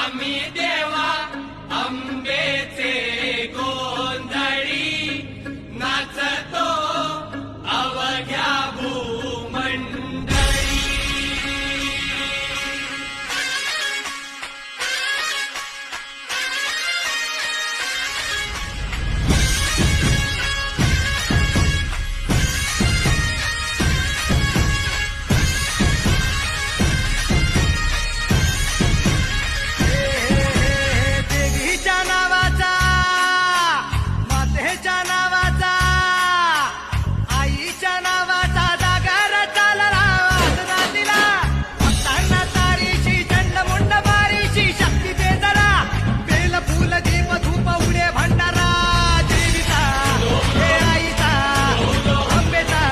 आम्ही देवा अंबेचे गोंधळी नाचतो अवघ्या भूमंडळी. देवीच्या नावाचा, मातेच्या नावाचा, आईच्या नावाचा जागर चालला वाजरातीला. भक्तांना तारीची चंडमुंड बारीची शक्ती दे जरा. बेल फूल दीप धूप उडे भंडारा देवीचा, हे आईचा, अंबेचा.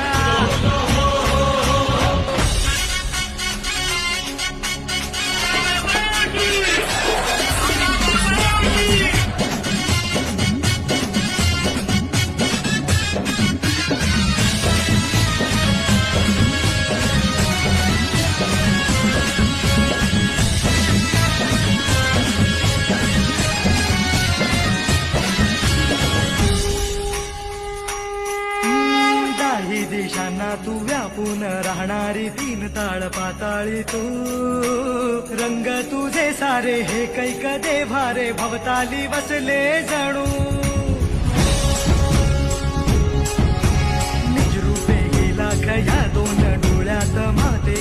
दाही दिशांना तू व्यापून राहणारी तीन ताळ पाताळी तू. रंग तुझे सारे हे कैक दे भारे भवताली बसले जणू. निज रूपे गेला खया दोन डोळ्यात माते